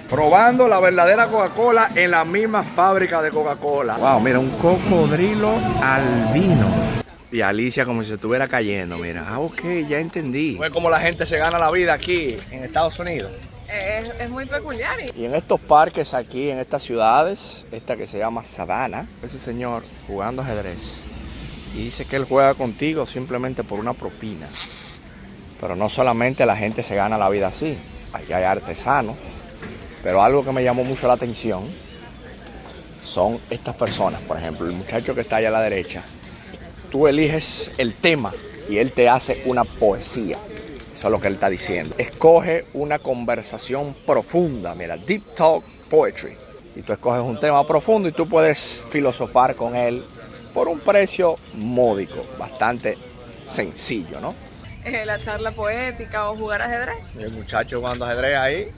Probando la verdadera Coca-Cola en la misma fábrica de Coca-Cola. Wow, mira, un cocodrilo albino. Y Alicia como si se estuviera cayendo, mira. Ah, ok, ya entendí. ¿Ves cómo la gente se gana la vida aquí en Estados Unidos? Es muy peculiar. Y en estos parques aquí, en estas ciudades, esta que se llama Savannah, ese señor jugando ajedrez. Y dice que él juega contigo simplemente por una propina. Pero no solamente la gente se gana la vida así. Aquí hay artesanos. Pero algo que me llamó mucho la atención son estas personas. Por ejemplo, el muchacho que está allá a la derecha. Tú eliges el tema y él te hace una poesía. Eso es lo que él está diciendo. Escoge una conversación profunda. Mira, deep talk poetry. Y tú escoges un tema profundo y tú puedes filosofar con él por un precio módico. Bastante sencillo, ¿no? La charla poética o jugar ajedrez. El muchacho jugando ajedrez ahí.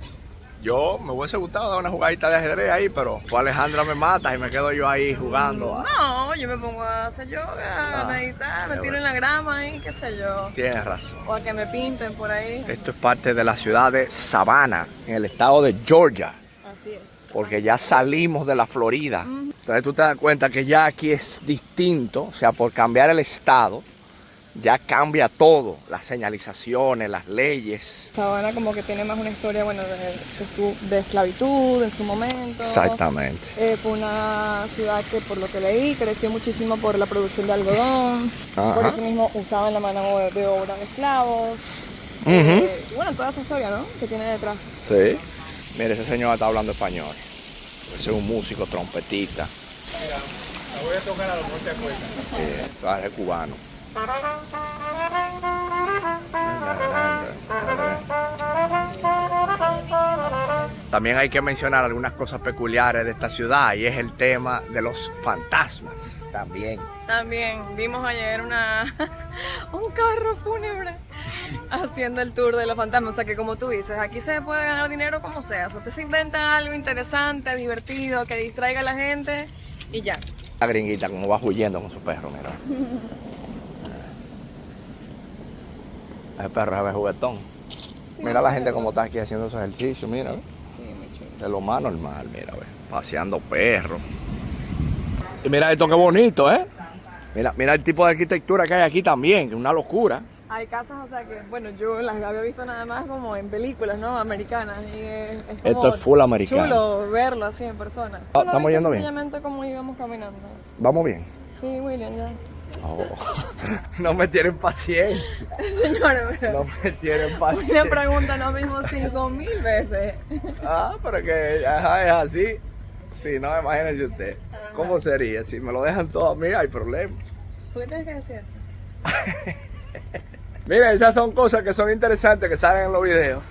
Yo me hubiese gustado dar una jugadita de ajedrez ahí, pero pues Alejandra me mata y me quedo yo ahí jugando. No, yo me pongo a hacer yoga, a meditar, me tiro en la grama y qué sé yo. Tienes razón. O a que me pinten por ahí. Esto es parte de la ciudad de Savannah, en el estado de Georgia. Así es. Porque ya salimos de la Florida. Entonces tú te das cuenta que ya aquí es distinto, o sea, por cambiar el estado, ya cambia todo, las señalizaciones, las leyes. Savannah como que tiene más una historia, bueno, de esclavitud en su momento. Exactamente. Fue una ciudad que, por lo que leí, creció muchísimo por la producción de algodón. Ajá. Por eso mismo usaban la mano de obra de esclavos. Y bueno, toda esa historia, ¿no? Que tiene detrás. Sí. Mire, ese señor está hablando español. Ese es un músico trompetista. Mira, la voy a tocar a lo mejor te acuerdas. Es cubano. También hay que mencionar algunas cosas peculiares de esta ciudad y es el tema de los fantasmas también. También vimos ayer un carro fúnebre haciendo el tour de los fantasmas. O sea que como tú dices, aquí se puede ganar dinero como sea. O sea, usted se inventa algo interesante, divertido, que distraiga a la gente y ya. La gringuita como va huyendo con su perro, mira. El perro es juguetón. Mira la gente como está aquí haciendo su ejercicio, mira. Sí, muy chulo. De lo más normal, mira, paseando perros. Y mira esto qué bonito, ¿eh? Mira el tipo de arquitectura que hay aquí también, que es una locura. Hay casas, o sea que, bueno, yo las había visto nada más como en películas, ¿no? Americanas. Y es como Esto es full americano. chulo verlo así en persona. Estamos yendo bien. Sencillamente como íbamos caminando. Vamos bien. Sí, William, ya. Oh. No me tienen paciencia. Señores, pero No me tienen una paciencia. pregunta no mismo 5,000 veces. Ah, pero que ajá, es así. Sí, no, imagínese usted. ¿Cómo sería? Si me lo dejan todo a mí, hay problema. ¿Por qué tienes que decir eso? Mira, esas son cosas que son interesantes que salen en los videos.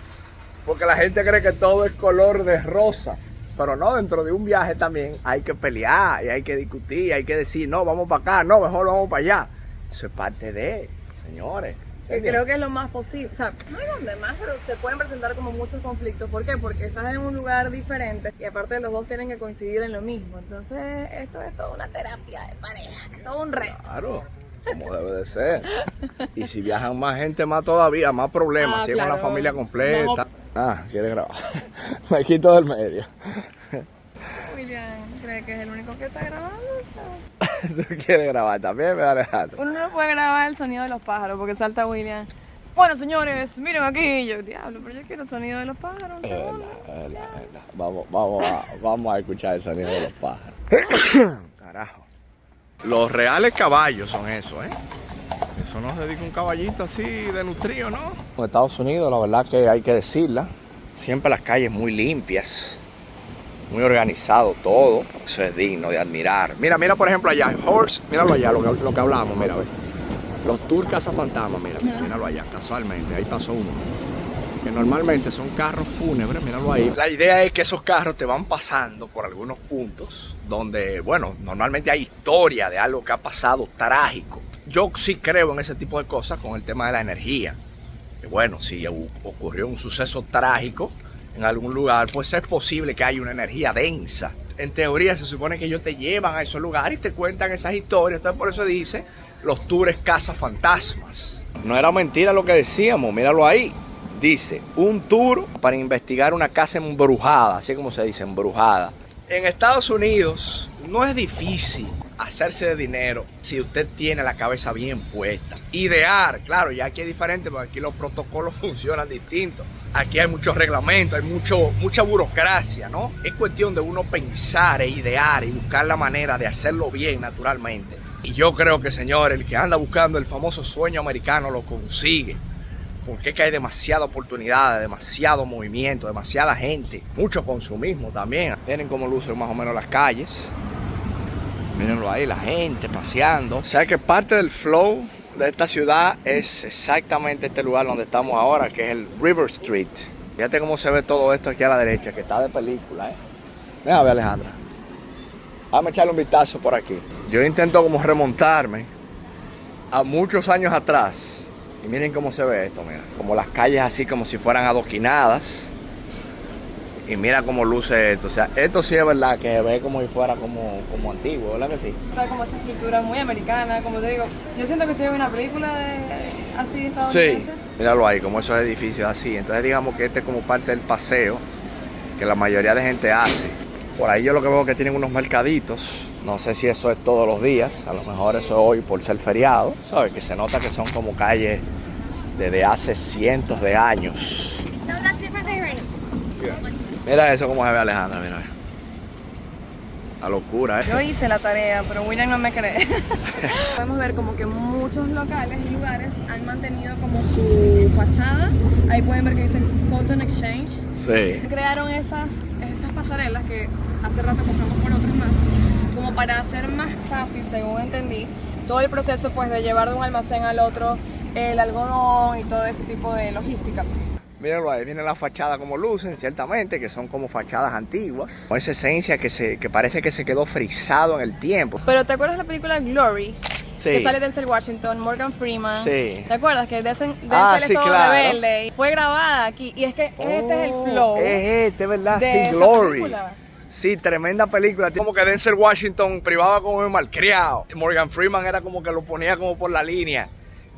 Porque la gente cree que todo es color de rosa. Pero no, dentro de un viaje también hay que pelear y hay que discutir, hay que decir, no, vamos para acá, no, mejor vamos para allá. Eso es parte de, señores. Yo creo que es lo más posible. O sea, no hay donde más, pero se pueden presentar como muchos conflictos. ¿Por qué? Porque estás en un lugar diferente y aparte los dos tienen que coincidir en lo mismo. Entonces, esto es toda una terapia de pareja, es todo un reto. Claro, como debe de ser. Y si viajan más gente, más todavía, más problemas. Si es con la familia completa. Ah, quiere grabar. Me quito del medio. William cree que es el único que está grabando. ¿Tú quieres grabar también, me Alejandro? Uno no puede grabar el sonido de los pájaros porque salta William. Bueno, señores, miren aquí. Yo, diablo, pero yo quiero el sonido de los pájaros. Es verdad. Vamos a escuchar el sonido de los pájaros. Carajo. Los reales caballos son eso, ¿eh? Eso no se dedica un caballito así de nutrido, ¿no? En Estados Unidos, la verdad que hay que decirla, siempre las calles muy limpias, muy organizado todo. Eso es digno de admirar. Mira por ejemplo allá, Horse, míralo allá, lo que hablamos, mira, ve. Los tours cazafantasmas, míralo allá, casualmente, ahí pasó uno. Que normalmente son carros fúnebres, míralo ahí. La idea es que esos carros te van pasando por algunos puntos donde, bueno, normalmente hay historia de algo que ha pasado trágico. Yo sí creo en ese tipo de cosas con el tema de la energía. Que bueno, si ocurrió un suceso trágico en algún lugar, pues es posible que haya una energía densa. En teoría se supone que ellos te llevan a esos lugares y te cuentan esas historias. Entonces por eso dice los tours cazafantasmas. No era mentira lo que decíamos, míralo ahí. Dice, un tour para investigar una casa embrujada, así como se dice, embrujada. En Estados Unidos no es difícil hacerse de dinero si usted tiene la cabeza bien puesta. Idear, claro, ya aquí es diferente porque aquí los protocolos funcionan distintos. Aquí hay muchos reglamentos, hay mucha burocracia, ¿no? Es cuestión de uno pensar e idear y buscar la manera de hacerlo bien naturalmente. Y yo creo que, señor, el que anda buscando el famoso sueño americano lo consigue. Porque es que hay demasiada oportunidad, demasiado movimiento, demasiada gente, mucho consumismo también. Miren cómo lucen más o menos las calles. Mírenlo ahí, la gente paseando. O sea que parte del flow de esta ciudad es exactamente este lugar donde estamos ahora, que es el River Street. Fíjate cómo se ve todo esto aquí a la derecha, que está de película, ¿eh? Déjame ver, Alejandra. Vamos a echarle un vistazo por aquí. Yo intento como remontarme a muchos años atrás. Y miren cómo se ve esto, mira. Como las calles así como si fueran adoquinadas. Y mira cómo luce esto. O sea, esto sí es verdad que se ve como si fuera como antiguo, ¿verdad que sí? Está como esa escritura muy americana, como te digo. Yo siento que estoy en una película así estadounidense. Sí, míralo ahí, como esos edificios así. Entonces digamos que este es como parte del paseo que la mayoría de gente hace. Por ahí yo lo que veo es que tienen unos mercaditos. No sé si eso es todos los días. A lo mejor eso es hoy por ser feriado. ¿Sabes? Que se nota que son como calles desde hace cientos de años. Mira eso como se ve, Alejandra, mira. La locura, ¿eh? Yo hice la tarea, pero William no me cree. Podemos ver como que muchos locales y lugares han mantenido como su fachada. Ahí pueden ver que dice Cotton Exchange. Sí. Crearon esas pasarelas que hace rato pasamos por otras más, como para hacer más fácil, según entendí, todo el proceso pues de llevar de un almacén al otro el algodón y todo ese tipo de logística. Mírenlo ahí, viene la fachada como lucen, ciertamente, que son como fachadas antiguas. Con esa esencia que parece que se quedó frisado en el tiempo. Pero ¿te acuerdas de la película Glory? Sí. Que sale Denzel Washington, Morgan Freeman. Sí. ¿Te acuerdas que Denzel sí, es todo claro. rebelde? Y fue grabada aquí. Y es que este es el flow. Es ¿verdad? De Sí, esa Glory. película. Sí, tremenda película. Como que Denzel Washington privaba como un malcriado. Morgan Freeman era como que lo ponía como por la línea.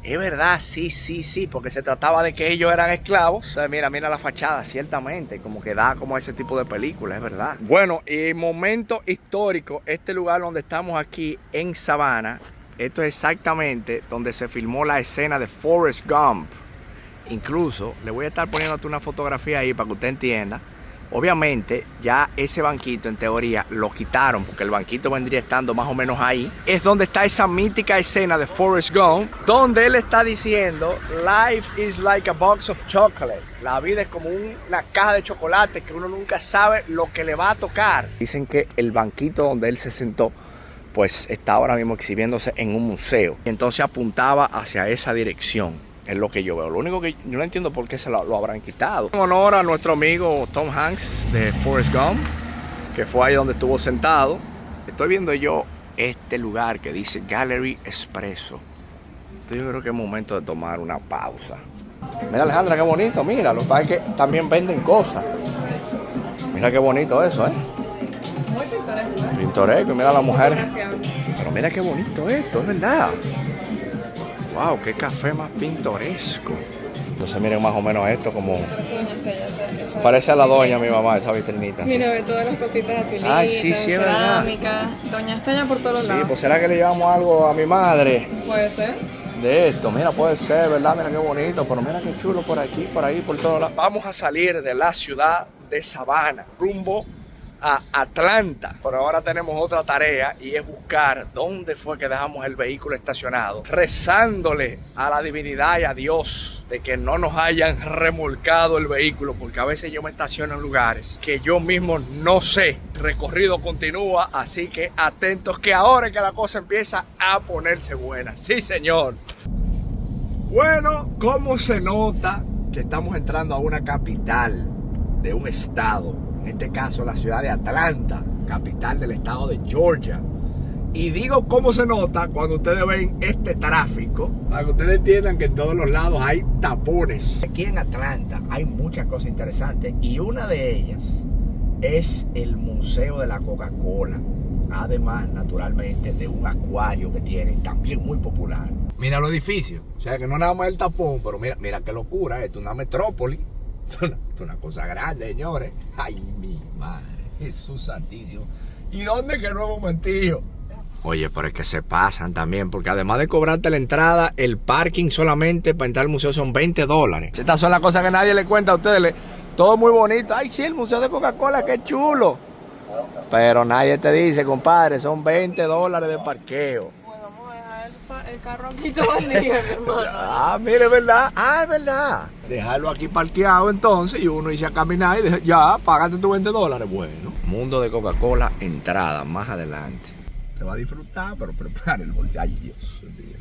Es verdad, sí, porque se trataba de que ellos eran esclavos. O sea, mira la fachada, ciertamente, como que da como ese tipo de película, es verdad. Bueno, y momento histórico, este lugar donde estamos aquí en Savannah, esto es exactamente donde se filmó la escena de Forrest Gump. Incluso, le voy a estar poniéndote una fotografía ahí para que usted entienda. Obviamente ya ese banquito en teoría lo quitaron porque el banquito vendría estando más o menos ahí. Es donde está esa mítica escena de Forrest Gump donde él está diciendo Life is like a box of chocolate. La vida es como una caja de chocolate que uno nunca sabe lo que le va a tocar. Dicen que el banquito donde él se sentó pues está ahora mismo exhibiéndose en un museo. Y entonces apuntaba hacia esa dirección. Es lo que yo veo. Lo único que yo no entiendo por qué se lo habrán quitado. En honor a nuestro amigo Tom Hanks de Forrest Gump, que fue ahí donde estuvo sentado. Estoy viendo yo este lugar que dice Gallery Espresso. Entonces yo creo que es momento de tomar una pausa. Mira, Alejandra, qué bonito. Mira, lo que pasa es que también venden cosas. Mira qué bonito eso, ¿eh? Muy pintoresco. Pintoresco. Mira a la mujer. Pero mira qué bonito esto, es verdad. Wow, qué café más pintoresco. Entonces miren más o menos esto como... Parece a la doña, mi mamá, esa vitrinita. Mira, ve todas las cositas azulitas, Ay, sí, es verdad. cerámica. Doña Esteña por todos Sí, lados. pues será que le llevamos algo a mi madre Puede ser. de esto. Mira, puede ser, ¿verdad? Mira qué bonito, pero mira qué chulo por aquí, por ahí, por todos lados. Vamos a salir de la ciudad de Savannah, rumbo a Atlanta. Pero ahora tenemos otra tarea y es buscar dónde fue que dejamos el vehículo estacionado, rezándole a la divinidad y a Dios de que no nos hayan remolcado el vehículo, porque a veces yo me estaciono en lugares que yo mismo no sé. El recorrido continúa, así que atentos que ahora es que la cosa empieza a ponerse buena. Sí, señor. Bueno, ¿cómo se nota que estamos entrando a una capital de un estado? En este caso la ciudad de Atlanta, capital del estado de Georgia. Y digo cómo se nota cuando ustedes ven este tráfico, para que ustedes entiendan que en todos los lados hay tapones. Aquí en Atlanta hay muchas cosas interesantes y una de ellas es el Museo de la Coca-Cola. Además, naturalmente, de un acuario que tienen también muy popular. Mira los edificios. O sea, que no nada más el tapón, pero mira qué locura. Esto es una metrópoli. Esto es una cosa grande, señores. Ay, mi madre. Jesús santísimo. ¿Y dónde que no hemos mentido? Oye, pero es que se pasan también, porque además de cobrarte la entrada, el parking solamente para entrar al museo son $20. Estas son las cosas que nadie le cuenta a ustedes. Todo muy bonito. Ay, sí, el museo de Coca-Cola, qué chulo. Pero nadie te dice, compadre, son $20 de parqueo. Pues vamos a dejar el carro aquí todo el día, mi hermano. Ah, mire, es verdad. Ah, es verdad. Dejarlo aquí parqueado entonces y uno irse a caminar y ya, págate tus $20. Bueno. Mundo de Coca-Cola, entrada, más adelante. Te va a disfrutar, pero prepara el bolsillo. Ay, Dios mío.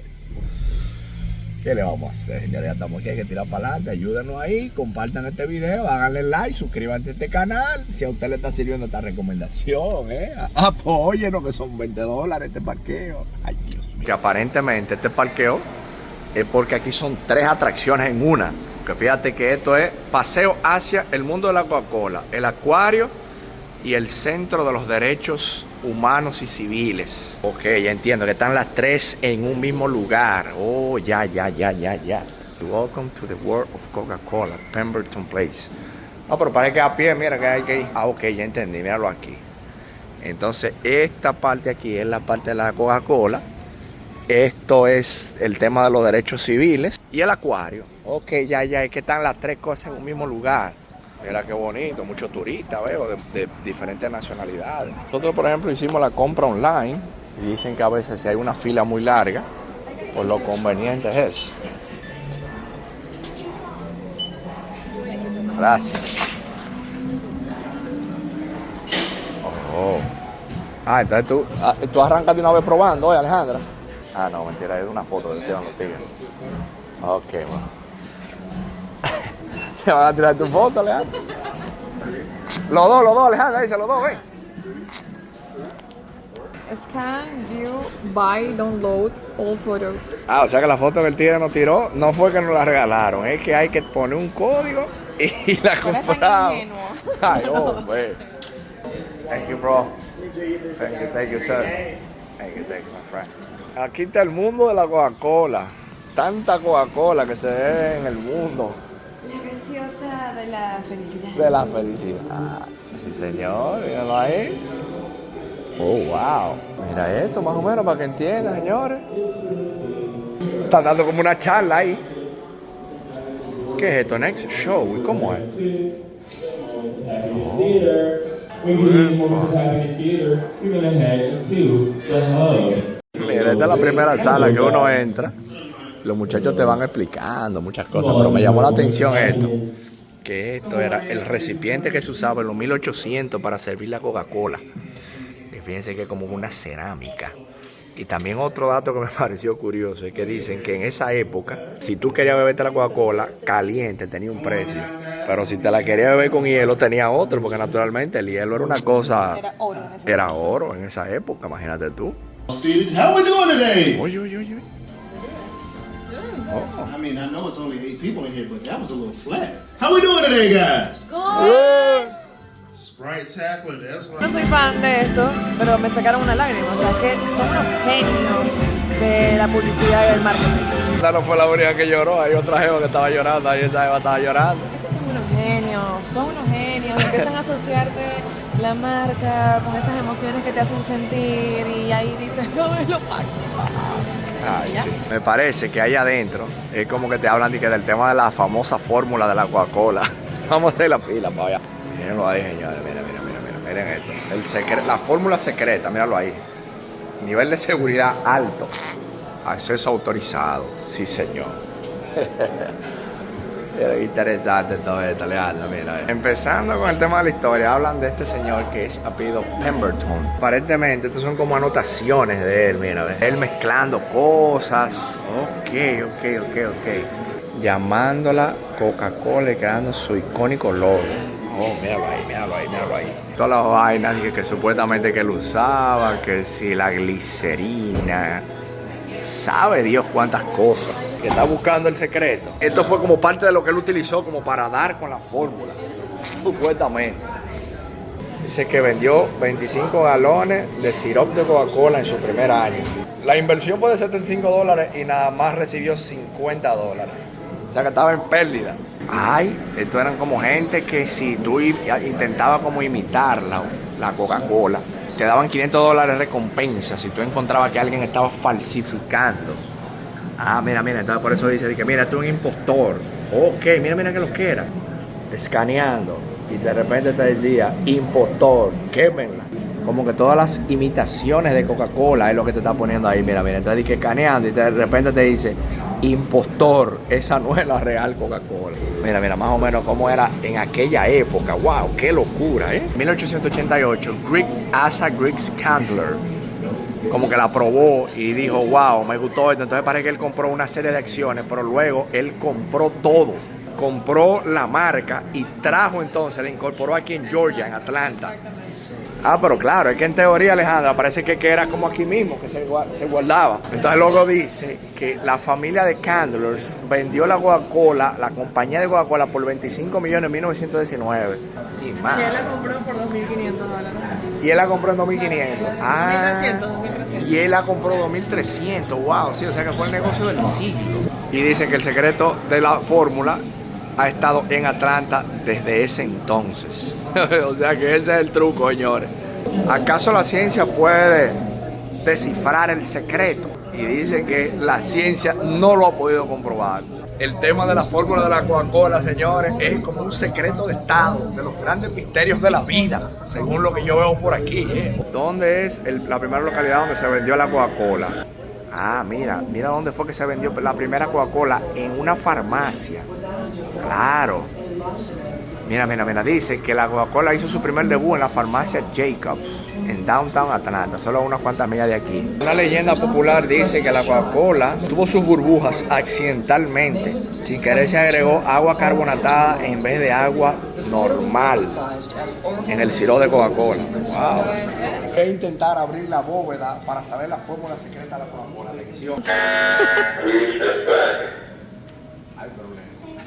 ¿Qué le vamos a hacer, señores? Ya estamos aquí, hay que tirar para adelante. Ayúdenos ahí, compartan este video, háganle like, suscríbanse a este canal. Si a usted le está sirviendo esta recomendación, apóyenos, que son $20 este parqueo. Ay, Dios mío. Que aparentemente este parqueo es porque aquí son 3 atracciones en una. Que fíjate que esto es paseo hacia el mundo de la Coca-Cola, el acuario y el Centro de los Derechos Humanos y Civiles. Ok, ya entiendo que están las 3 en un mismo lugar. Oh, ya. Welcome to the world of Coca-Cola, Pemberton Place. No, pero parece que a pie, mira que hay que ir. Ah, ok, ya entendí, míralo aquí. Entonces, esta parte aquí es la parte de la Coca-Cola. Esto es el tema de los derechos civiles. Y el acuario. Ok, ya, es que están las 3 cosas en un mismo lugar. Mira qué bonito, muchos turistas, veo, de diferentes nacionalidades. Nosotros, por ejemplo, hicimos la compra online y dicen que a veces si hay una fila muy larga, pues lo conveniente es eso. Gracias. Oh. Ah, entonces tú arrancas de una vez probando, oye, Alejandra. Ah, no, mentira, es una foto de los tigres. Ok, bueno. Te van a tirar tu foto, Alejandro. Los dos, Alejandro, dice los dos, ven. Scan, view, buy, download, all photos. Ah, o sea que la foto que el tigre nos tiró no fue que nos la regalaron, es que hay que poner un código y la compramos. Ay, hombre. Thank you, bro. Thank you, sir. Thank you, my friend. Aquí está el mundo de la Coca-Cola. Tanta Coca-Cola que se ve en el mundo. La preciosa de la felicidad. De la felicidad. Sí, señor, míralo ahí. Oh, wow. Mira esto más o menos para que entiendan, señores. Están dando como una charla ahí. ¿Qué es esto? Next Show. ¿Y cómo es? Mira, esta es la primera sala que uno entra. Los muchachos te van explicando muchas cosas, pero me llamó la atención esto. Que esto era el recipiente que se usaba en los 1800 para servir la Coca-Cola. Y fíjense que es como una cerámica. Y también otro dato que me pareció curioso es que dicen que en esa época, si tú querías beberte la Coca-Cola caliente tenía un precio. Pero si te la querías beber con hielo tenía otro, porque naturalmente el hielo era una cosa... Era oro en esa época, imagínate tú. How we doing today? Oye. I mean, I know it's only 8 people in here, but that was a little flat. How we doing today, guys? Good. Sprite tackler, that's what. No soy fan de esto, pero me sacaron una lágrima. O sea, que son unos genios de la publicidad y del marketing. Esta no fue la única que lloró, hay otra jeva que estaba llorando, ahí esa jeva estaba llorando. Es que son unos genios. Empiezan a asociarte la marca con esas emociones que te hacen sentir y ahí dices, no, es lo máximo. Ay, sí. Me parece que ahí adentro es como que te hablan del tema de la famosa fórmula de la Coca-Cola. Vamos a hacer la fila para allá. Mírenlo ahí, señores. Miren esto. La fórmula secreta, míralo ahí. Nivel de seguridad alto. Acceso autorizado. Sí, señor. Pero interesante todo esto, Leandro, mira. Empezando con el tema de la historia, hablan de este señor que es apellido Pemberton. Aparentemente, estos son como anotaciones de él, mira. Él mezclando cosas. Ok. Llamándola Coca-Cola y creando su icónico logo. Oh, míralo ahí. Todas las vainas que supuestamente que él usaba, que si la glicerina... Sabe Dios cuántas cosas. Que está buscando el secreto. Esto fue como parte de lo que él utilizó como para dar con la fórmula. Supuestamente. Dice que vendió 25 galones de sirope de Coca-Cola en su primer año. La inversión fue de $75 y nada más recibió $50. O sea que estaba en pérdida. Ay, estos eran como gente que si tú intentabas como imitar la Coca-Cola, te daban $500 recompensa si tú encontrabas que alguien estaba falsificando. Ah, mira, entonces por eso dice que mira, tú eres un impostor. Ok, mira que lo que era. Escaneando. Y de repente te decía, impostor, quémenla. Como que todas las imitaciones de Coca-Cola es lo que te está poniendo ahí. Mira, entonces dice escaneando y de repente te dice, impostor, esa no es la real Coca-Cola. Mira, más o menos cómo era en aquella época. Wow, qué locura, ¿eh? En 1888, Asa Griggs Candler como que la probó y dijo, wow, me gustó esto. Entonces parece que él compró una serie de acciones, pero luego él compró todo. Compró la marca y trajo entonces, la incorporó aquí en Georgia, en Atlanta. Ah, pero claro, es que en teoría, Alejandra, parece que era como aquí mismo, que se guardaba. Entonces luego dice que la familia de Candlers vendió la Coca-Cola, la compañía de Coca-Cola, por $25 millones en 1919. Y más. Y él la compró por $2.500. Y él la compró en 2.500. Ah, 2.300. y él la compró 2.300. Wow, sí, o sea que fue el negocio del siglo. Y dice que el secreto de la fórmula ha estado en Atlanta desde ese entonces. O sea que ese es el truco, señores. ¿Acaso la ciencia puede descifrar el secreto? Y dicen que la ciencia no lo ha podido comprobar. El tema de la fórmula de la Coca-Cola, señores, es como un secreto de estado, de los grandes misterios de la vida, según lo que yo veo por aquí. ¿Dónde es la primera localidad donde se vendió la Coca-Cola? Ah, mira dónde fue que se vendió la primera Coca-Cola, en una farmacia. Claro. Mira, dice que la Coca-Cola hizo su primer debut en la farmacia Jacobs, en Downtown Atlanta, solo a unas cuantas millas de aquí. Una leyenda popular dice que la Coca-Cola tuvo sus burbujas accidentalmente. Sin querer se agregó agua carbonatada en vez de agua normal en el sirope de Coca-Cola. Wow. Voy a intentar abrir la bóveda para saber la fórmula secreta de la Coca-Cola. Lección.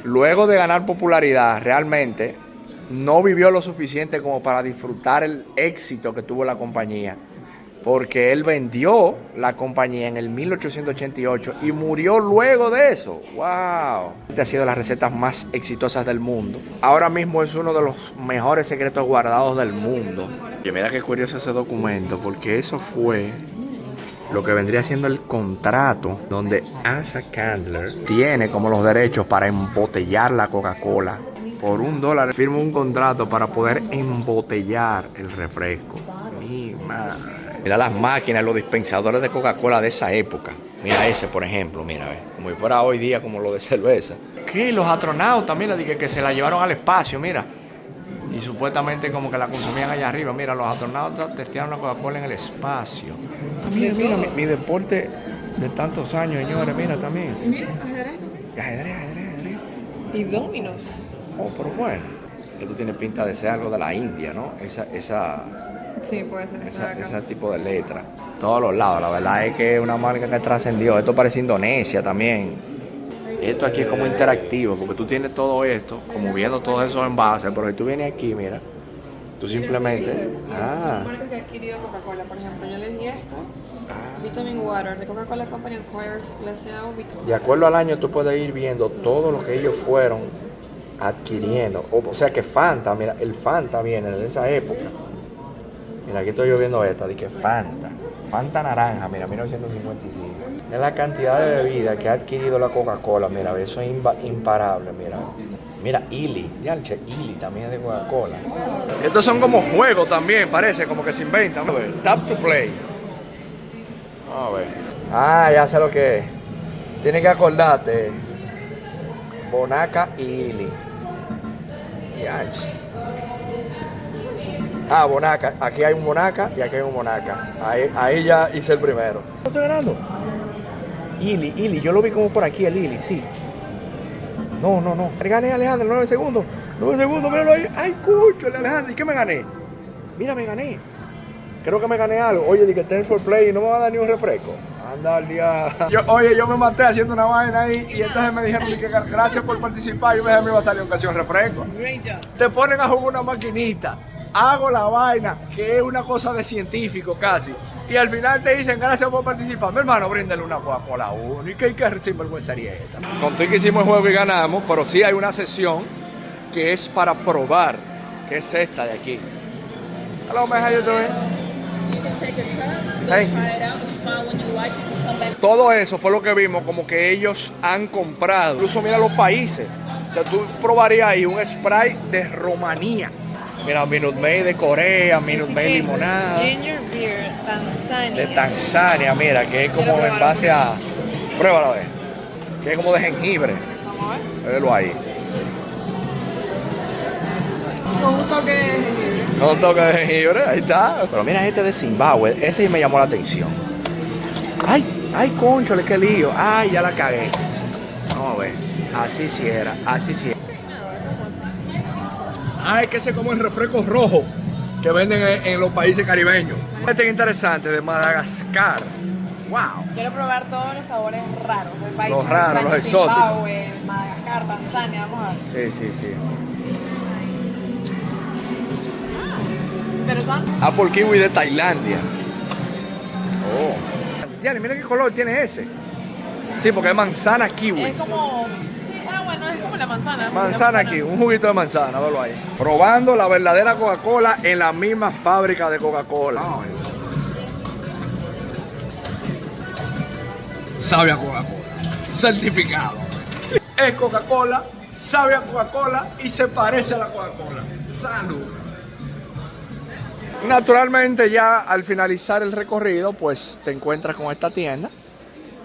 Luego de ganar popularidad, realmente no vivió lo suficiente como para disfrutar el éxito que tuvo la compañía, porque él vendió la compañía en el 1888 y murió luego de eso. ¡Wow! Esta ha sido las recetas más exitosas del mundo. Ahora mismo es uno de los mejores secretos guardados del mundo. Y mira qué curioso ese documento, porque eso fue lo que vendría siendo el contrato donde Asa Candler tiene como los derechos para embotellar la Coca-Cola. Por $1 firma un contrato para poder embotellar el refresco. Mi madre. Mira las máquinas, los dispensadores de Coca-Cola de esa época. Mira ese, por ejemplo, mira, como si fuera hoy día como lo de cerveza. ¿Qué? Los astronautas, mira, que se la llevaron al espacio, mira. Y supuestamente como que la consumían allá arriba. Mira, los astronautas testearon la Coca-Cola en el espacio. Mira, mi deporte de tantos años, señores, mira también. Mira, ajedrez también. Ajedrez. Y dominos. Oh, pero bueno. Esto tiene pinta de ser algo de la India, ¿no? Sí, puede ser. Ese tipo de letra. Todos los lados, la verdad es que es una marca que trascendió. Esto parece Indonesia también. Esto aquí es como interactivo, porque tú tienes todo esto, como viendo todos esos envases, pero si tú vienes aquí, mira, tú simplemente... Marcas que ha adquirido Coca-Cola, por ejemplo, yo leí esta, Vitamin Water, de Coca-Cola Company acquires LSAO Vitamin. De acuerdo al año, tú puedes ir viendo todo lo que ellos fueron adquiriendo. O sea que Fanta, mira, el Fanta viene de esa época. Mira, aquí estoy yo viendo esta, de que Fanta naranja, mira, 1955. Es la cantidad de bebida que ha adquirido la Coca-Cola, mira, eso es imparable, mira. Mira, Illy, ya el Illy también es de Coca-Cola. Estos son como juegos también, parece, como que se inventan. A ver, tap to play. A ver. Ah, ya sé lo que es. Tienes que acordarte. Bonaca y Illy. Ah, Bonaca. Aquí hay un Bonaca y aquí hay un Bonaca. Ahí ya hice el primero. ¿No estoy ganando? Illy. Yo lo vi como por aquí el Illy, sí. No. Gané, Alejandro, 9 segundos. 9 segundos, míralo ahí. ¡Ay, cucho, Alejandro! ¿Y qué me gané? Mira, me gané. Creo que me gané algo. Oye, dije, ten for play y no me va a dar ni un refresco. Anda al día. Yo me maté haciendo una vaina ahí y entonces me dijeron que gracias por participar. Yo me iba a salir aunque sea un refresco. Great job. Te ponen a jugar una maquinita hago la vaina, que es una cosa de científico casi. Y al final te dicen, gracias por participar. Mi hermano, bríndale una Coca-Cola a uno. ¿Y qué sinvergüenzaría esta? Con todo que hicimos el juego y ganamos, pero sí hay una sesión que es para probar, que es esta de aquí. Hello, man, how you doing? Hey. Todo eso fue lo que vimos, como que ellos han comprado. Incluso mira los países. O sea, tú probarías ahí un Sprite de Rumanía. Mira, Minute Maid de Corea, Minute Maid limonada. Ginger beer, Tanzania. De Tanzania, mira, que es como en base a... Pruébalo a ver. Que es como de jengibre. Vamos a ver. Véelo ahí. Con un toque de jengibre. Con un toque de jengibre, ahí está. Pero mira este de Zimbabue, ese me llamó la atención. Ay, cónchale, qué lío. Ay, ya la cagué. Vamos a ver. Así sí era, así sí era. Ay, que ese es como el refresco rojo que venden en los países caribeños. Este es interesante, de Madagascar. Wow. Quiero probar todos los sabores raros de países. Los raros, los exóticos. Zimbabue, Madagascar, Tanzania, vamos a ver. Sí. Interesante. Apple kiwi de Tailandia. Oh. Diana, mira qué color tiene ese. Sí, porque es manzana kiwi. Es como... Sí, bueno, es como la manzana. Manzana aquí, un juguito de manzana, velo ahí. Probando la verdadera Coca-Cola en la misma fábrica de Coca-Cola. Sabe a Coca-Cola. Certificado. Es Coca-Cola, sabe a Coca-Cola y se parece a la Coca-Cola. Salud. Naturalmente ya al finalizar el recorrido, pues te encuentras con esta tienda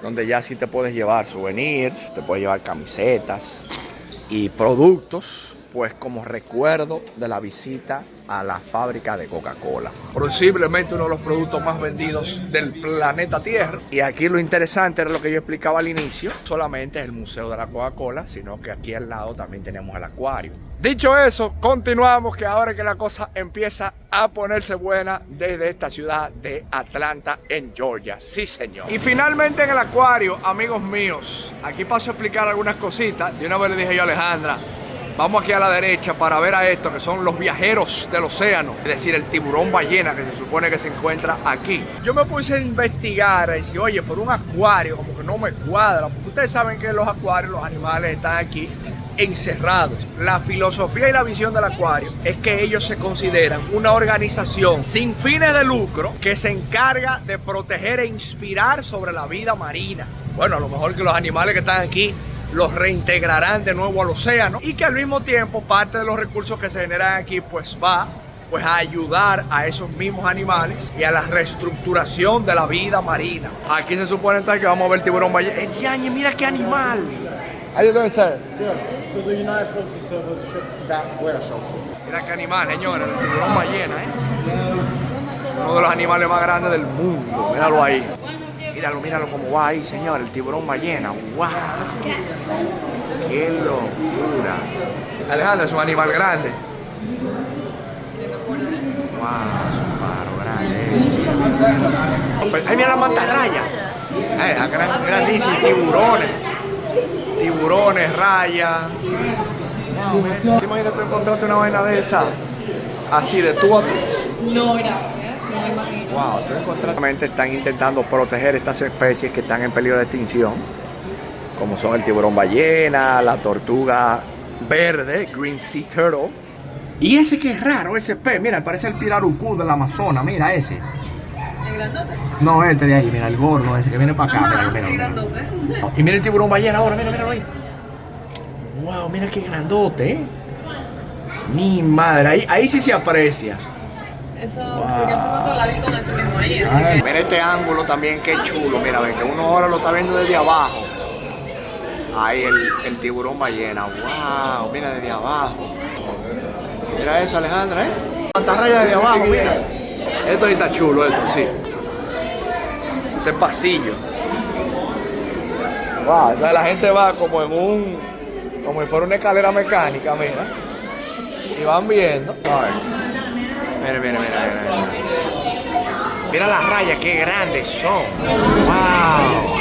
donde ya sí te puedes llevar souvenirs, te puedes llevar camisetas y productos, pues como recuerdo de la visita a la fábrica de Coca-Cola. Posiblemente uno de los productos más vendidos del planeta Tierra. Y aquí lo interesante era lo que yo explicaba al inicio, solamente es el Museo de la Coca-Cola, sino que aquí al lado también tenemos el acuario. Dicho eso, continuamos, que ahora que la cosa empieza a ponerse buena desde esta ciudad de Atlanta, en Georgia. Sí, señor. Y finalmente en el acuario, amigos míos, aquí paso a explicar algunas cositas. De una vez le dije yo a Alejandra, vamos aquí a la derecha para ver a esto, que son los viajeros del océano, es decir, el tiburón ballena que se supone que se encuentra aquí. Yo me puse a investigar, a decir, oye, por un acuario como que no me cuadra, porque ustedes saben que en los acuarios los animales están aquí encerrados. La filosofía y la visión del acuario es que ellos se consideran una organización sin fines de lucro que se encarga de proteger e inspirar sobre la vida marina. Bueno, a lo mejor que los animales que están aquí los reintegrarán de nuevo al océano, y que al mismo tiempo parte de los recursos que se generan aquí pues va a ayudar a esos mismos animales y a la reestructuración de la vida marina. Aquí se supone entonces que vamos a ver el tiburón ballena. ¡Yañe, mira qué animal! How you doing, sir? Good. So the United Postal Service shipped that whale shark. Mira qué animal, señores, el tiburón ballena, uno de los animales más grandes del mundo. Míralo ahí. Míralo como va ahí, señor, el tiburón ballena. ¡Wow! ¡Qué locura! Alejandra, es un animal grande. ¡Wow! Es un pájaro grande. ¡Ay, mira la mantarraya! ¡Ay, grandísimos tiburones! Tiburones, rayas. Wow, imagínate encontrarte una vaina de esa, así de tú a tú. No, gracias, no me imagino. Wow, tú encontraste. Están intentando proteger estas especies que están en peligro de extinción, como son el tiburón ballena, la tortuga verde, Green Sea Turtle. Y ese que es raro, ese pez, mira, parece el pirarucú del Amazonas, mira ese. ¿El grandote? No, este de ahí, mira, el gordo ese que viene para acá. Ajá, mira. el grandote. Y mira el tiburón ballena ahora, míralo ahí. Wow, mira qué grandote, ¿eh? Mi madre, ahí sí se aprecia. Eso, porque hace rato la vi con ese mismo ahí, así que... Mira este ángulo también, qué chulo, mira, ve que uno ahora lo está viendo desde abajo. Ahí el tiburón ballena, wow, mira desde abajo. Mira eso, Alejandra, ¿eh? Mantarraya desde abajo, mira. Esto ahí está chulo, esto, sí. Este pasillo. Wow, entonces la gente va como como si fuera una escalera mecánica, mira. Y van viendo. Mira. Mira las rayas, qué grandes son. Wow.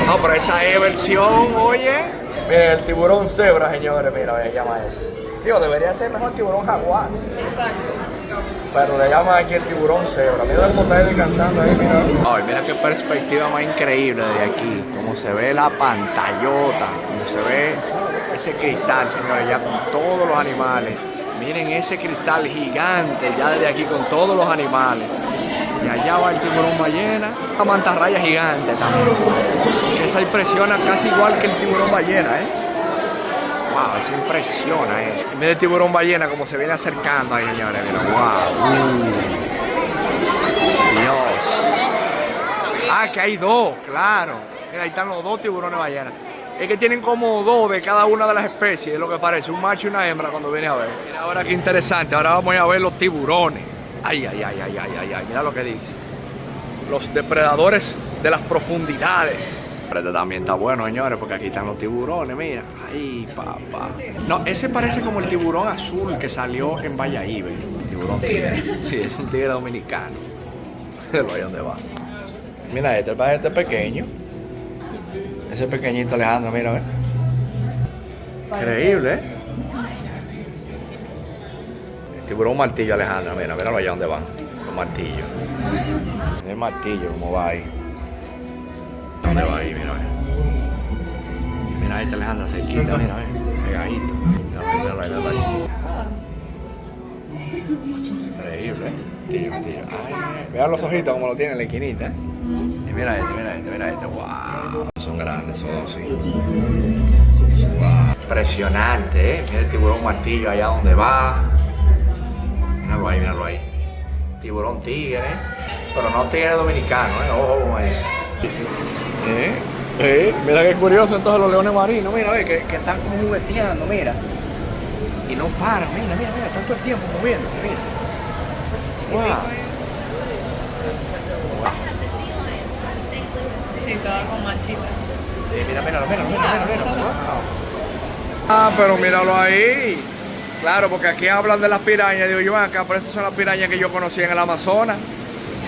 No, pero esa es versión, oye, Miren, el tiburón cebra, señores, mira, se llama ese. Digo, debería ser mejor tiburón jaguar. Exacto. Pero le llaman aquí el tiburón cebra. Mira cómo está descansando ahí, mira. Ay, mira qué perspectiva más increíble de aquí. Cómo se ve la pantallota, cómo se ve ese cristal, señores, ya con todos los animales. Miren ese cristal gigante ya desde aquí con todos los animales. Y allá va el tiburón ballena, la mantarraya gigante también. Esa impresiona casi igual que el tiburón ballena, ¿eh? Wow, eso impresiona eso. Y mira el tiburón ballena como se viene acercando ahí, señores. Mira, wow. Dios. Ah, que hay dos, claro. Mira, ahí están los dos tiburones ballenas. Es que tienen como dos de cada una de las especies, es lo que parece, un macho y una hembra cuando viene a ver. Mira ahora qué interesante, ahora vamos a ver los tiburones. Ay, ay, ay, ay, ay, ay, ay, mira lo que dice. Los depredadores de las profundidades. Pero este también está bueno, señores, porque aquí están los tiburones, mira. Ay, papá. No, ese parece como el tiburón azul que salió en Valladolid. Tiburón tigre. Sí, es un tigre dominicano. Lo hay donde va. Mira este pequeño. Ese pequeñito Alejandro, mira, ¿ves? Increíble, ¿eh? El tiburón martillo, Alejandro, mira, míralo allá donde van. Los martillos. El martillo, cómo va ahí. ¿Dónde va ahí? Mira, mira este Alejandro, cerquita, mira, pegadito. Míralo ahí. Increíble, ¿eh? Tío. Ay, mira los ojitos como lo tiene en la esquinita, ¿eh? Y mira este, wow. Son grandes, son así. Wow. Impresionante, ¿eh? Mira el tiburón martillo allá donde va. Míralo ahí. Tiburón tigre, pero no tigre dominicano, ¿eh? Ojo con eso. Mira qué curioso entonces los leones marinos, mira, que están como jugueteando, mira. Y no paran, mira, están todo el tiempo moviéndose, mira. Wow. Sí, toda con manchita. Míralo. Wow. Ah, pero míralo ahí. Claro, porque aquí hablan de las pirañas. Digo yo, acá, pero esas son las pirañas que yo conocí en el Amazonas.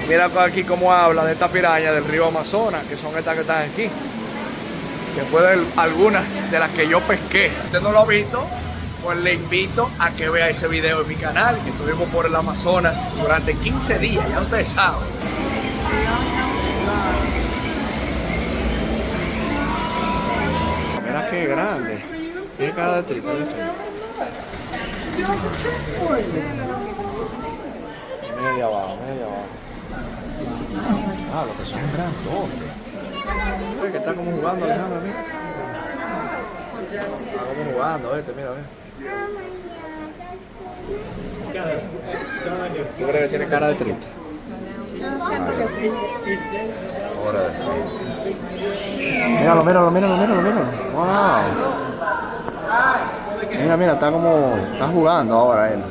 Mira aquí cómo hablan de estas pirañas del río Amazonas, que son estas que están aquí. Que fueron algunas de las que yo pesqué. Si usted no lo ha visto, pues le invito a que vea ese video en mi canal, que estuvimos por el Amazonas durante 15 días, ya ustedes saben. Mira qué grande. Qué cara de tripa. Media abajo. Ah, lo que son grandotes. Que está como jugando, Alejandro, mira. Está como jugando, mira. ¿Tú crees que tiene cara de triste? Siento que sí. Míralo. Wow. Mira, está jugando ahora él.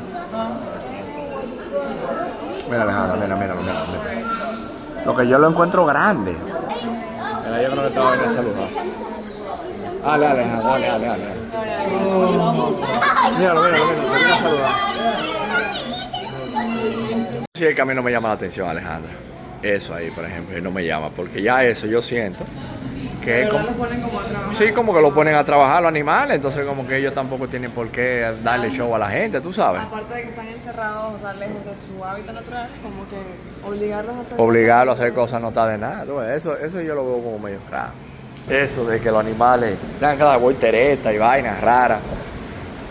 Mira, Alejandro, mira. Lo que yo lo encuentro grande. Mira, yo creo que te va a venir a saludar. Dale, Alejandro, dale. Míralo, te viene a saludar. Sí, el camino me llama la atención, Alejandra. Eso ahí, por ejemplo, no me llama, porque ya eso yo siento que Pero los ponen como a trabajar. Sí, como que lo ponen a trabajar los animales, entonces como que ellos tampoco tienen por qué darle show a la gente, tú sabes. Aparte de que están encerrados, o sea, lejos de su hábitat natural, como que obligarlos a hacer cosas no está de nada, ¿tú ves? Eso yo lo veo como medio raro. Eso de que los animales dan cada voltereta y vainas raras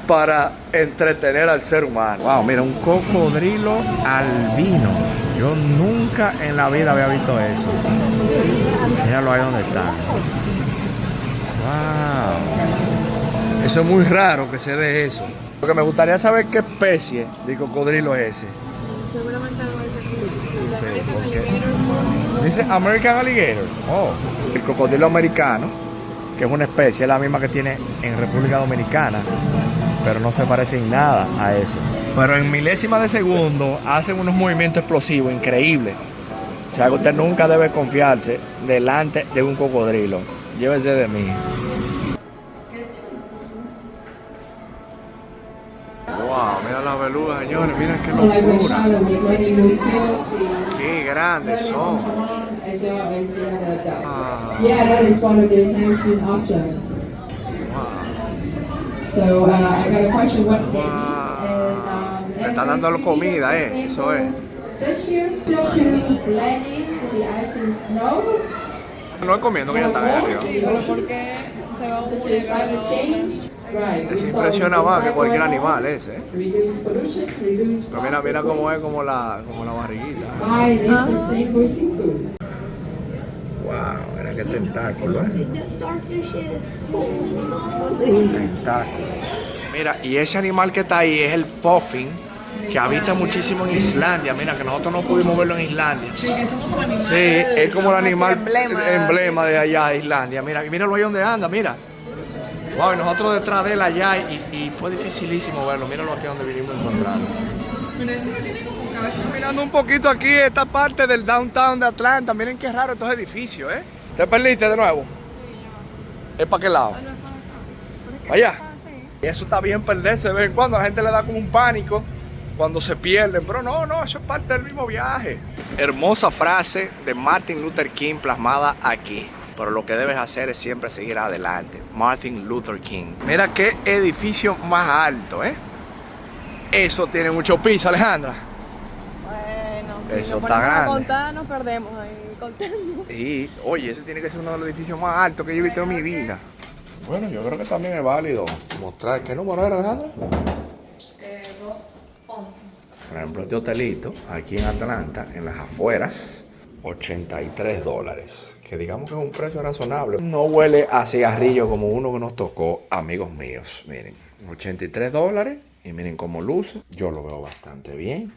para entretener al ser humano. Wow, mira, un cocodrilo albino. Yo nunca en la vida había visto eso. Míralo ahí donde está. Wow. Eso es muy raro que se dé eso. Lo que me gustaría saber qué especie de cocodrilo es ese. Seguramente algo de ese ¿Por qué? Dice American Alligator. Oh, el cocodrilo americano, que es una especie, es la misma que tiene en República Dominicana, pero no se parece en nada a eso. Pero en milésimas de segundo hacen unos movimientos explosivos increíbles. O sea que usted nunca debe confiarse delante de un cocodrilo. Llévese de mí. Wow, mira las belugas, señores, mira qué locura. Qué grandes son. Yeah, that is one of the enhancement options. Wow. So I got a question what they Wow. eat. Me están dando comida, eso es. This year, still to planning the ice and snow. No es comiendo que ya están ahí arriba. Pero ¿por qué se va Such as climate change. Right. Les impresiona más que cualquier animal ese, ¿eh? Reduce pollution, reduce Pero mira, mira cómo es como la barriguita. Buy this sustainable seafood. Wow, mira qué tentáculo, ¿eh? Tentáculo. Mira, y ese animal que está ahí es el puffin, que habita muchísimo en Islandia. Mira, que nosotros no pudimos verlo en Islandia. Sí, que es como su animal. Sí, es como el animal emblema de allá de Islandia. Mira, y míralo ahí donde anda, mira. Wow, y nosotros detrás de él allá y fue dificilísimo verlo. Míralo aquí donde vinimos a encontrarlo. Mira, ese que tiene como cabeza. Mirando un poquito aquí esta parte del downtown de Atlanta. Miren qué raro estos edificios, ¿eh? ¿Te perdiste de nuevo? ¿Es para qué lado? Allá. Y eso está bien perderse de vez en cuando. A la gente le da como un pánico cuando se pierden. Pero no, eso es parte del mismo viaje. Hermosa frase de Martin Luther King plasmada aquí. Pero lo que debes hacer es siempre seguir adelante. Martin Luther King. Mira qué edificio más alto, ¿eh? Eso tiene mucho piso, Alejandra. Bueno, Eso si nos está ponemos a grande. contar, nos perdemos ahí contando. Y, oye, ese tiene que ser uno de los edificios más altos que yo he visto en mi vida. Bueno, yo creo que también es válido mostrar. ¿Qué número era, Alejandra? 211. Por ejemplo, este hotelito, aquí en Atlanta, en las afueras, $83. Que digamos que es un precio razonable. No huele a cigarrillo como uno que nos tocó, amigos míos. Miren, $83. Y miren cómo luce. Yo lo veo bastante bien.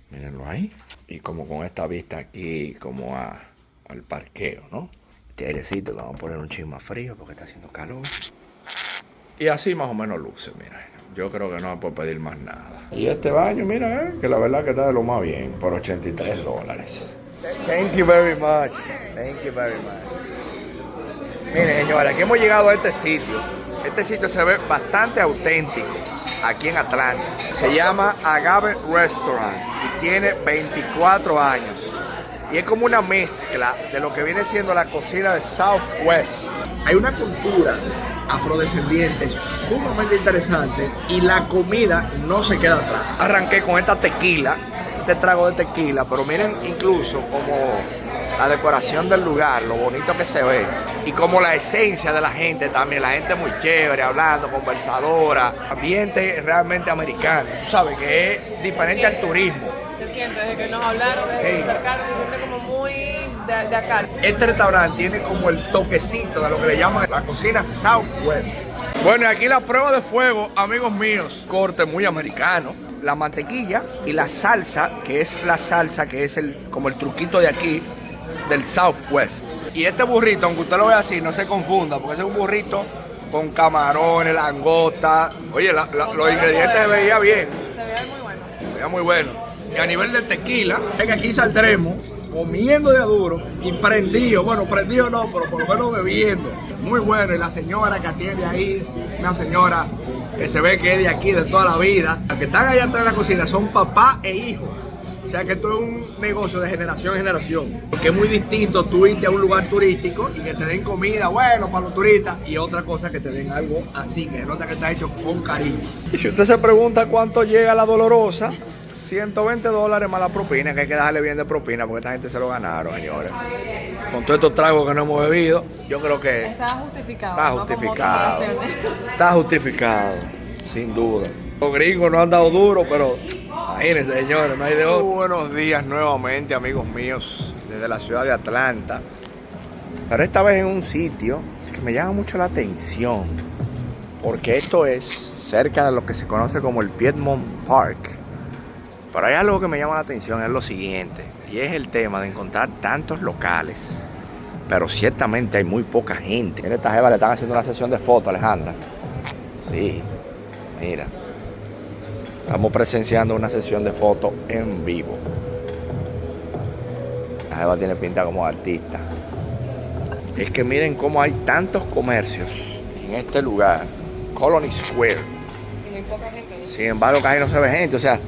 Mírenlo ahí. Y como con esta vista aquí, como al parqueo, ¿no? Este airecito que vamos a poner un chin más frío porque está haciendo calor. Y así más o menos luce, mira. Yo creo que no se puede pedir más nada. Y este baño, mira, que la verdad que está de lo más bien, por $83. Thank you very much. Thank you very much. Miren, señores, aquí hemos llegado a este sitio. Este sitio se ve bastante auténtico aquí en Atlanta. Se llama Agave Restaurant y tiene 24 años. Y es como una mezcla de lo que viene siendo la cocina de Southwest. Hay una cultura afrodescendiente sumamente interesante y la comida no se queda atrás. Arranqué con esta tequila, este trago de tequila, pero miren incluso como la decoración del lugar, lo bonito que se ve y como la esencia de la gente también, la gente muy chévere, hablando, conversadora, ambiente realmente americano, tú sabes que es diferente al turismo. Se siente, desde que nos hablaron, desde que se acercaron, se siente como muy de acá. Este restaurante tiene como el toquecito de lo que le llaman la cocina Southwest. Bueno, y aquí la prueba de fuego, amigos míos, corte muy americano. La mantequilla y la salsa, que es la salsa, que es como el truquito de aquí, del Southwest. Y este burrito, aunque usted lo vea así, no se confunda, porque ese es un burrito con camarones, langosta. Oye, los ingredientes se veía bien. Se veía muy bueno. Se veía muy bueno. Y a nivel de tequila, es que aquí saldremos comiendo de a duro y prendido. Bueno, prendido no, pero por lo menos bebiendo. Muy bueno. Y la señora que atiende ahí, una señora que se ve que es de aquí, de toda la vida. Las que están allá atrás de la cocina son papá e hijo. O sea que esto es un negocio de generación en generación. Porque es muy distinto tú irte a un lugar turístico y que te den comida, bueno, para los turistas. Y otra cosa que te den algo así, que nota que está hecho con cariño. Y si usted se pregunta cuánto llega la Dolorosa, $120 más la propina, que hay que darle bien de propina porque esta gente se lo ganaron, señores. Con todos estos tragos que no hemos bebido, yo creo que Está justificado. está no como justificado. otras ocasiones. Está justificado, sin duda. Los gringos no han dado duro, pero imagínense, señores, no hay de otro. Buenos días nuevamente, amigos míos, desde la ciudad de Atlanta. Pero esta vez en un sitio que me llama mucho la atención, porque esto es cerca de lo que se conoce como el Piedmont Park. Pero hay algo que me llama la atención, es lo siguiente, y es el tema de encontrar tantos locales, pero ciertamente hay muy poca gente. Mira, esta jeva le están haciendo una sesión de fotos, Alejandra. Sí, mira. Estamos presenciando una sesión de fotos en vivo. La jeva tiene pinta como artista. Es que miren cómo hay tantos comercios en este lugar, Colony Square. Y muy poca gente. Sin embargo, casi no se ve gente, o sea,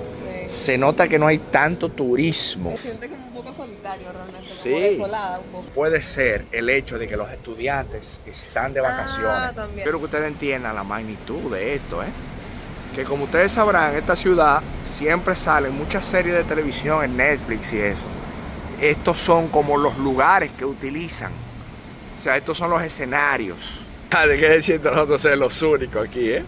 se nota que no hay tanto turismo. Se siente como un poco solitario realmente, como Sí. desolada un poco. Puede ser el hecho de que los estudiantes están de vacaciones. También. Quiero que ustedes entiendan la magnitud de esto, que como ustedes sabrán, esta ciudad siempre salen muchas series de televisión en Netflix y eso. Estos son como los lugares que utilizan. O sea, estos son los escenarios. ¿De qué decir nosotros ser los únicos aquí, Es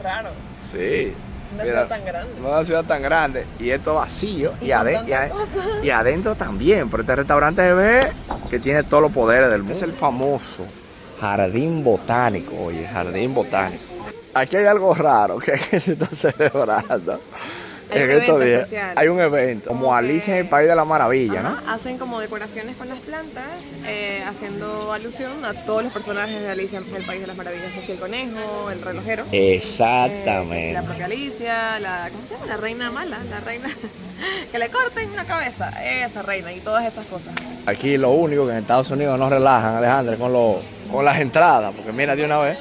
raro. Sí. Una Mira, ciudad tan grande. una ciudad tan grande y esto vacío Y con tantas cosas. y adentro también, pero este restaurante se ve que tiene todos los poderes del mundo. Es el famoso Jardín Botánico, oye, Jardín Botánico. Aquí hay algo raro que se está celebrando. Hay un En estos evento días especial. hay un evento, como Alicia en el País de la Maravilla, Ajá, ¿no? hacen como decoraciones con las plantas, haciendo alusión a todos los personajes de Alicia en el País de las Maravillas, que es el conejo, el relojero. Exactamente. La propia Alicia, ¿cómo se llama? La reina mala, la reina que le corten la cabeza, esa reina y todas esas cosas. Aquí lo único que en Estados Unidos no relajan, Alejandra, con las entradas, porque mira de una vez,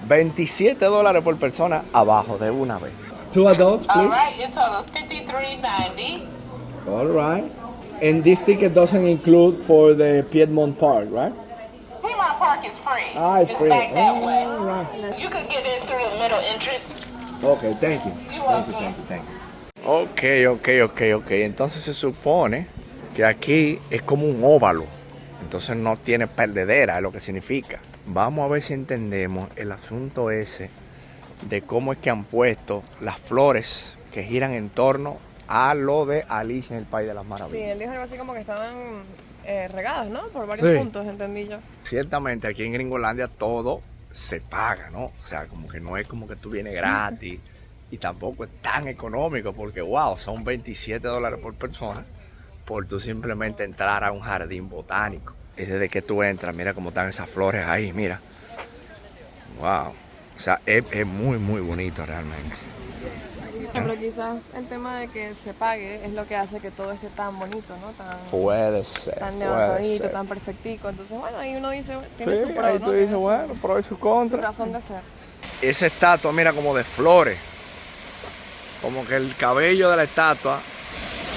$27 por persona abajo de una vez. 2 adults, please. All right, your total is $53.90. All right. And this ticket doesn't include for the Piedmont Park, right? Fremont Park is free. Ah, it's free. back that Oh, way. right. You could get in through the middle entrance. Okay, thank you. You're welcome. Ok. Entonces se supone que aquí es como un óvalo. Entonces no tiene perdedera, es lo que significa. Vamos a ver si entendemos el asunto ese de cómo es que han puesto las flores que giran en torno a lo de Alicia en el País de las Sí, Maravillas. él dijo algo así como que estaban regadas, ¿no? Por varios puntos, entendí yo. Ciertamente aquí en Gringolandia todo se paga, ¿no? O sea, como que no es como que tú vienes gratis y tampoco es tan económico porque, wow, son $27 por persona por tú simplemente entrar a un jardín botánico. Y desde que tú entras, mira cómo están esas flores ahí, mira. Wow. O sea, es muy, muy bonito realmente. Pero quizás el tema de que se pague es lo que hace que todo esté tan bonito, ¿no? Puede ser, Tan puede levantadito, ser. tan perfectico. Entonces, bueno, ahí uno dice, tiene Sí, su pro, ahí ¿no? tú Tiene dices, su- bueno, pro y su su contra. razón de ser. Esa estatua, mira, como de flores. Como que el cabello de la estatua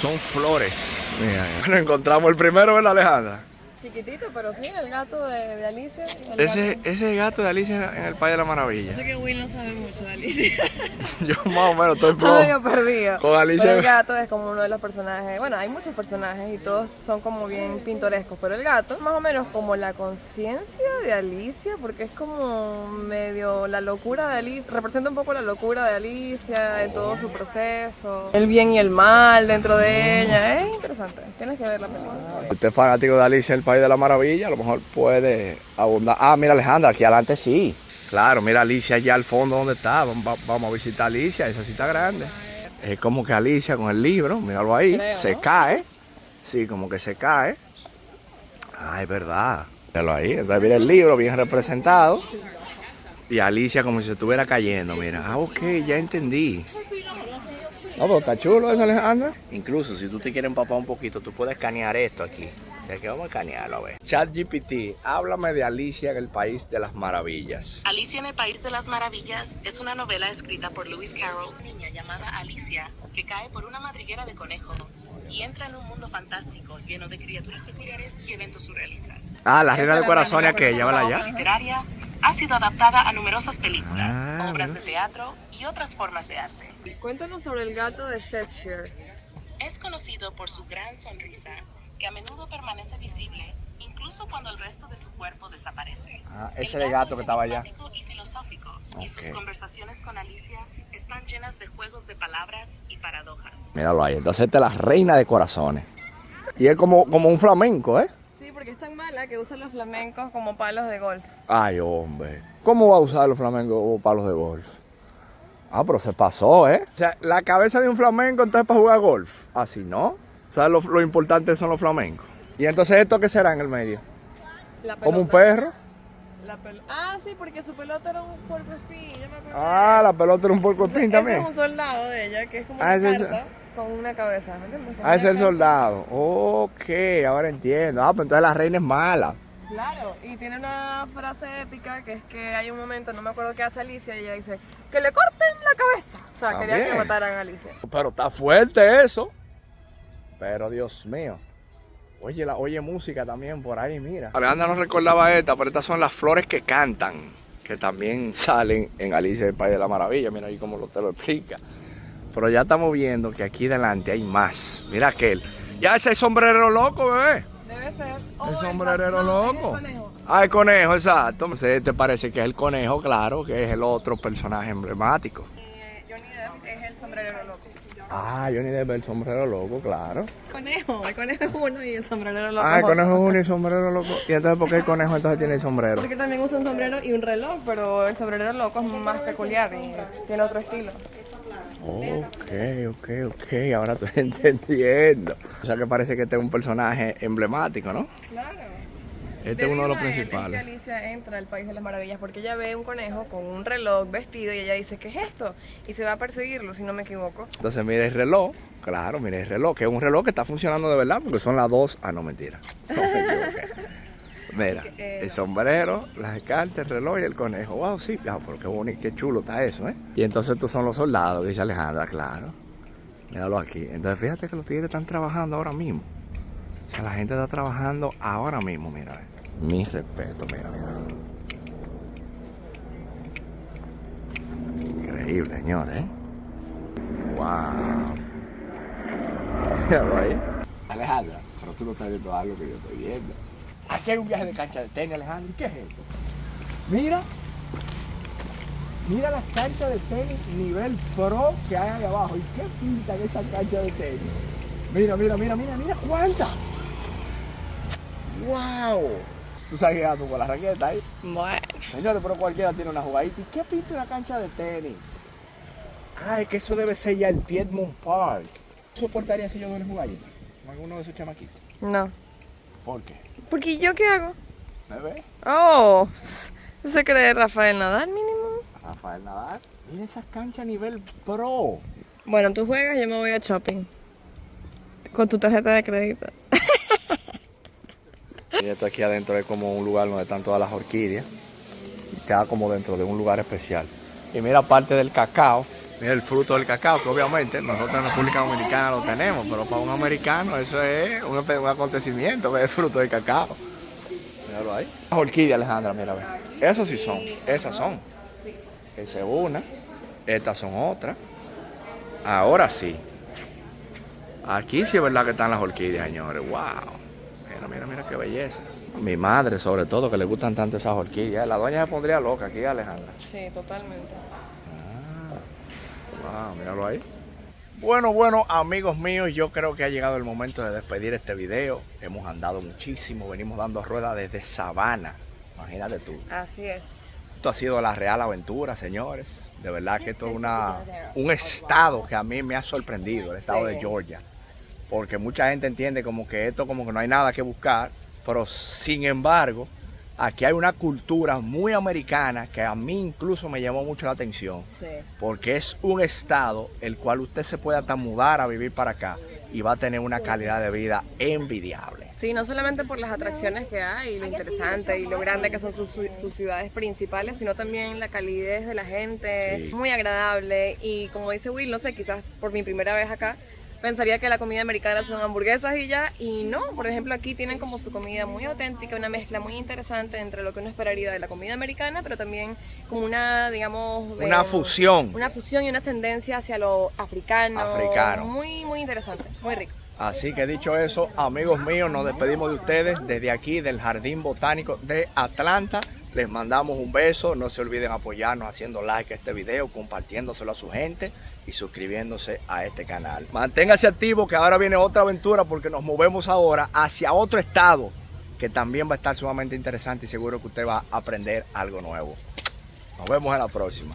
son flores. Mira, bueno, encontramos el primero, ¿verdad, Alejandra? Chiquitito, pero sí, el gato de Alicia. El Ese gato de Alicia en el País de la Maravilla. Sé que Will no sabe mucho de Alicia. Yo más o menos estoy Está medio perdido. Con Alicia. Pero el gato es como uno de los personajes. Bueno, hay muchos personajes y todos son como bien pintorescos. Pero el gato, más o menos como la conciencia de Alicia, porque es como medio la locura de Alicia. Representa un poco la locura de Alicia en todo su proceso. El bien y el mal dentro de ella. Es interesante. Tienes que ver la película. Si usted es fanático de Alicia en el País de la Maravilla, a lo mejor puede abundar. Ah, mira, Alejandra, aquí adelante sí. Claro, mira Alicia allá al fondo donde está. Vamos a visitar a Alicia, esa sí está grande. Es como que Alicia con el libro, míralo ahí, Creo, se ¿no? cae. Sí, como que se cae. Ah, es verdad. Míralo ahí, entonces mira el libro bien representado. Y Alicia como si se estuviera cayendo, mira. Ah, ok, ya entendí. No, pero está chulo eso, Alejandra. Incluso si tú te quieres empapar un poquito, tú puedes escanear esto aquí. O sea que vamos a escanearlo, a ver. ChatGPT, háblame de Alicia en el País de las Maravillas. Alicia en el País de las Maravillas es una novela escrita por Lewis Carroll, una niña llamada Alicia, que cae por una madriguera de conejo y entra en un mundo fantástico lleno de criaturas peculiares y eventos surrealistas. Ah, la Reina del Corazón y aquella, ¿verdad? La Ya. obra literaria ha sido adaptada a numerosas películas, Ah, obras ¿verdad? de teatro y otras formas de arte. Cuéntanos sobre el gato de Cheshire. Es conocido por su gran sonrisa, que a menudo permanece visible, incluso cuando el resto de su cuerpo desaparece. Ah, El ese de gato es que estaba allá. enigmático y filosófico, y sus Ok. conversaciones con Alicia están llenas de juegos de palabras y paradojas. Míralo ahí, entonces esta es la Reina de Corazones. Y es como un flamenco, ¿eh? Sí, porque es tan mala que usa los flamencos como palos de golf. Ay, hombre. ¿Cómo va a usar los flamencos como palos de golf? Ah, pero se pasó, ¿eh? O sea, la cabeza de un flamenco entonces para jugar golf. Así, ¿no? O sea, lo importante son los flamencos. Y entonces, ¿esto qué será en el medio? La ¿Como un pelota. perro? Ah, sí, porque su pelota era un puercoespín, ya me acuerdo. Ah, la pelota era un puercoespín Ese también. es un soldado de ella, que es como Ah, una ese es- carta con una cabeza, ¿me entiendes? Con Ah, ese es una el carta. soldado. Ok, ahora entiendo. Ah, pues entonces la reina es mala. Claro, y tiene una frase épica que es que hay un momento, no me acuerdo qué hace Alicia, y ella dice, que le corten la presa. O sea, quería También. que mataran a Alicia. Pero está fuerte eso. Pero Dios mío. Oye música también por ahí, mira. Alejandra no recordaba esta, pero estas son las flores que cantan, que también salen en Alicia el País de la Maravilla. Mira ahí cómo te lo explica. Pero ya estamos viendo que aquí delante hay más. Mira aquel. Ya ese sombrero loco, bebé. Debe ser. El sombrerero loco. Es el conejo. Ah, el conejo, exacto. Entonces te parece que es el conejo, claro, que es el otro personaje emblemático. Johnny Depp es el sombrerero loco. Ah, Johnny Depp el sombrero loco, claro. El conejo es uno y el sombrerero loco. Ah, el es otro. conejo es uno y el sombrero loco. ¿Y entonces por qué el conejo entonces tiene el sombrero? Porque también usa un sombrero y un reloj, pero el sombrerero loco es más peculiar y tiene otro estilo. Ok, ahora estoy entendiendo. O sea que parece que este es un personaje emblemático, ¿no? Claro. Este es uno de los Debido a él, principales. Es que Alicia entra al País de las Maravillas porque ella ve un conejo con un reloj vestido y ella dice, ¿qué es esto? Y se va a perseguirlo, si no me equivoco. Entonces mira el reloj, claro, mira el reloj, que es un reloj que está funcionando de verdad porque son las 2. Ah, no, mentira. No me equivoqué. Mira, el sombrero, las cartas, el reloj y el conejo. Wow, sí, pero qué bonito, qué chulo está eso, ¿eh? Y entonces estos son los soldados, dice Alejandra, claro. Míralo aquí. Entonces fíjate que los tigres están trabajando ahora mismo. O sea, la gente está trabajando ahora mismo, mira. Mi respeto, mira. Increíble, señores, ¿eh? Wow. Míralo ahí. Alejandra, pero tú no estás viendo algo que yo estoy viendo. Aquí hay un viaje de cancha de tenis, Alejandro. ¿Qué es esto? Mira las canchas de tenis nivel pro que hay ahí abajo. ¿Y qué pintan esas canchas de tenis? Mira cuántas. ¡Wow! ¿Tú sabes qué tú con la raqueta ahí? Bueno. Señores, pero cualquiera tiene una jugadita. ¿Y qué pinta una cancha de tenis? Ay, que eso debe ser ya el Piedmont Park. ¿Soportaría si yo doy una jugadita con alguno de esos chamaquitos? No. ¿Por qué? Porque ¿yo qué hago? ¿Me ves? Oh, ¿se cree Rafael Nadal mínimo? Rafael Nadal. Mira esas canchas a nivel pro. Bueno, tú juegas, yo me voy a shopping. Con tu tarjeta de crédito. Y esto aquí adentro es como un lugar donde están todas las orquídeas. Y queda como dentro de un lugar especial. Y mira parte del cacao. Mira el fruto del cacao, que obviamente nosotros en República Dominicana lo tenemos, pero para un americano eso es un acontecimiento, ver el fruto del cacao. Míralo ahí. Las orquídeas, Alejandra, mira, ve. Esos sí son, esas son. Esa es una, estas son otras. Ahora sí. Aquí sí es verdad que están las orquídeas, señores. Wow. Mira qué belleza. Mi madre, sobre todo, que le gustan tanto esas orquídeas. La doña se pondría loca aquí, Alejandra. Sí, totalmente. Wow, míralo ahí. Bueno, amigos míos, yo creo que ha llegado el momento de despedir este video. Hemos andado muchísimo, venimos dando ruedas desde Savannah. Imagínate tú. Así es. Esto ha sido la real aventura, señores. De verdad que esto es un estado que a mí me ha sorprendido, el estado de Georgia. Porque mucha gente entiende como que esto como que no hay nada que buscar. Pero sin embargo, aquí hay una cultura muy americana que a mí incluso me llamó mucho la atención. Sí. Porque es un estado el cual usted se puede hasta mudar a vivir para acá y va a tener una calidad de vida envidiable. Sí, no solamente por las atracciones que hay, lo interesante y lo grande que son sus ciudades principales, sino también la calidez de la gente, Sí. muy agradable. Y como dice Will, no sé, quizás por mi primera vez acá, pensaría que la comida americana son hamburguesas y ya, y no. Por ejemplo, aquí tienen como su comida muy auténtica, una mezcla muy interesante entre lo que uno esperaría de la comida americana, pero también como una, digamos... Una fusión. Una fusión y una ascendencia hacia lo africano. Africano. Muy, muy interesante, muy rico. Así que dicho eso, amigos míos, nos despedimos de ustedes desde aquí del Jardín Botánico de Atlanta. Les mandamos un beso, no se olviden apoyarnos haciendo like a este video, compartiéndoselo a su gente y suscribiéndose a este canal. Manténgase activo que ahora viene otra aventura porque nos movemos ahora hacia otro estado que también va a estar sumamente interesante y seguro que usted va a aprender algo nuevo. Nos vemos en la próxima.